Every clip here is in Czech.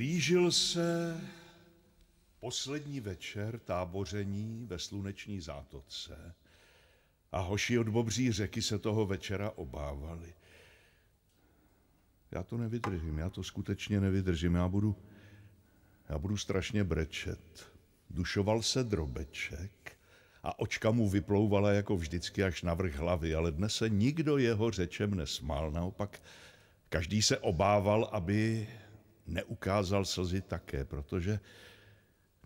Blížil se poslední večer táboření ve Sluneční zátoce a hoši od Bobří řeky se toho večera obávali. Já to nevydržím, já to skutečně nevydržím, já budu strašně brečet. Dušoval se Drobeček a očka mu vyplouvala jako vždycky až na vrch hlavy, ale dnes se nikdo jeho řečem nesmál, naopak každý se obával, aby neukázal slzy také, protože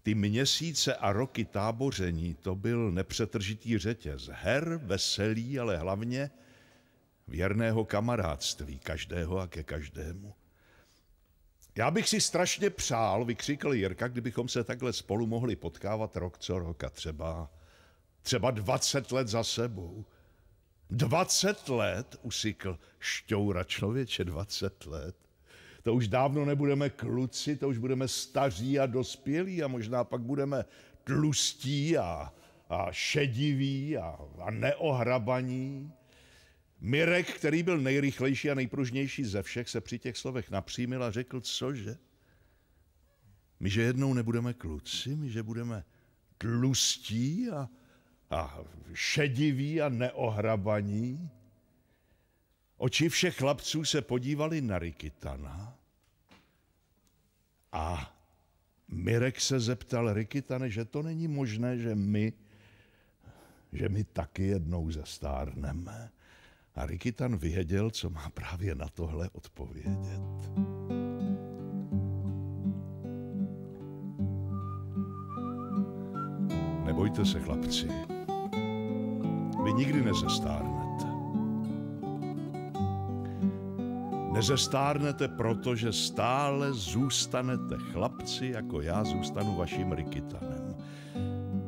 ty měsíce a roky táboření, to byl nepřetržitý řetěz her, veselí, ale hlavně věrného kamarádství, každého a ke každému. Já bych si strašně přál, vykřikl Jirka, kdybychom se takhle spolu mohli potkávat rok co rok a třeba 20 let za sebou. 20 let, usykl Šťoura, člověče, 20 let. To už dávno nebudeme kluci, to už budeme staří a dospělí a možná pak budeme tlustí a šediví a neohrabaní. Mirek, který byl nejrychlejší a nejpružnější ze všech, se při těch slovech napřímil a řekl, cože? My, že jednou nebudeme kluci, my, že budeme tlustí a šediví a neohrabaní. Oči všech chlapců se podívali na Rykitana a Mirek se zeptal, Rykitane, že to není možné, že my taky jednou zestárneme. A Rykitan věděl, co má právě na tohle odpovědět. Nebojte se, chlapci, vy nikdy nezestárnete. Nezestárnete, protože stále zůstanete chlapci, jako já zůstanu vaším Rykitanem.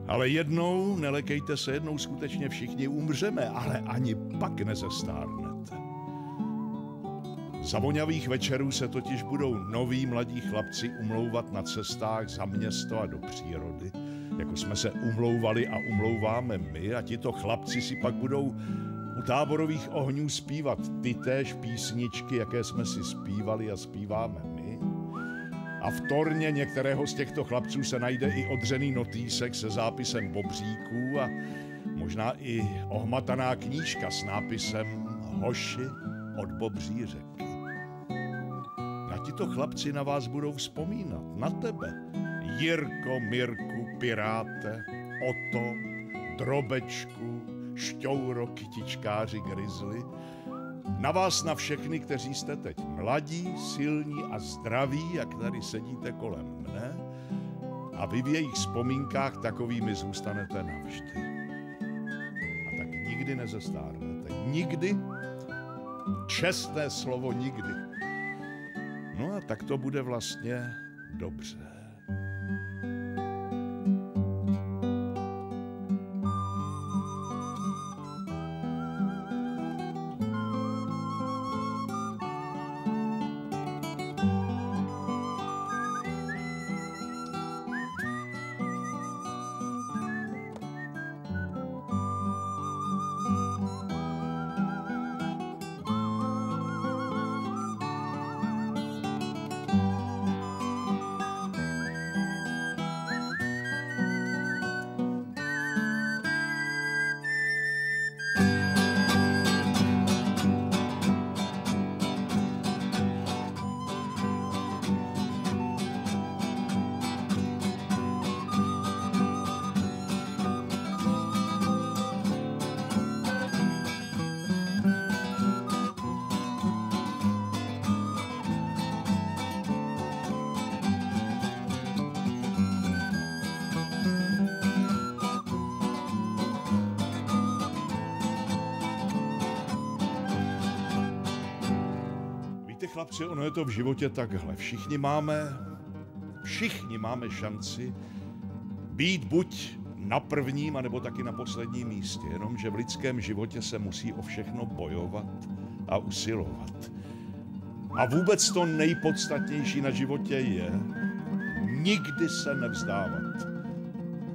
Ale jednou, nelekejte se, jednou skutečně všichni umřeme, ale ani pak nezestárnete. Za voňavých večerů se totiž budou noví mladí chlapci umlouvat na cestách za město a do přírody, jako jsme se umlouvali a umlouváme my, a tito chlapci si pak budou u táborových ohňů zpívat tytéž písničky, jaké jsme si zpívali a zpíváme my. A v torně některého z těchto chlapců se najde i odřený notýsek se zápisem bobříků a možná i ohmataná knížka s nápisem Hoši od Bobří řeky. A tito chlapci na vás budou vzpomínat, na tebe, Jirko, Mirku, Piráte, Oto, Drobečku, Šťouro, kytičkáři, grizli, na vás na všechny, kteří jste teď mladí, silní a zdraví, jak tady sedíte kolem mne, a vy v jejich vzpomínkách takovými zůstanete navždy. A tak nikdy nezestárnete. Nikdy, čestné slovo nikdy. No a tak to bude vlastně dobře. Chlapci, ono je to v životě takhle. Všichni máme šanci být buď na prvním, anebo taky na posledním místě. Jenomže v lidském životě se musí o všechno bojovat a usilovat. A vůbec to nejpodstatnější na životě je nikdy se nevzdávat.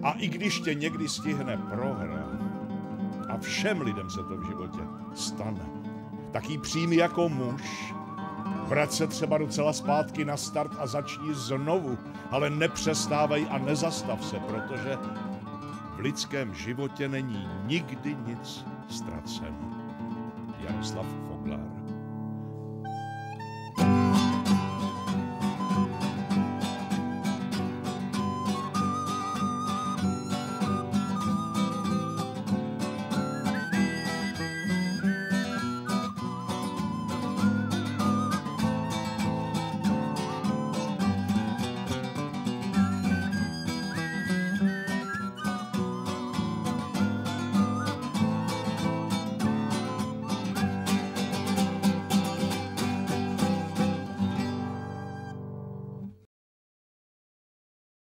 A i když tě někdy stihne prohra, a všem lidem se to v životě stane, tak ji přijmi jako muž Vrať se třeba docela zpátky na start a začni znovu, ale nepřestávej a nezastav se, protože v lidském životě není nikdy nic ztraceno. Jaroslav Foglar.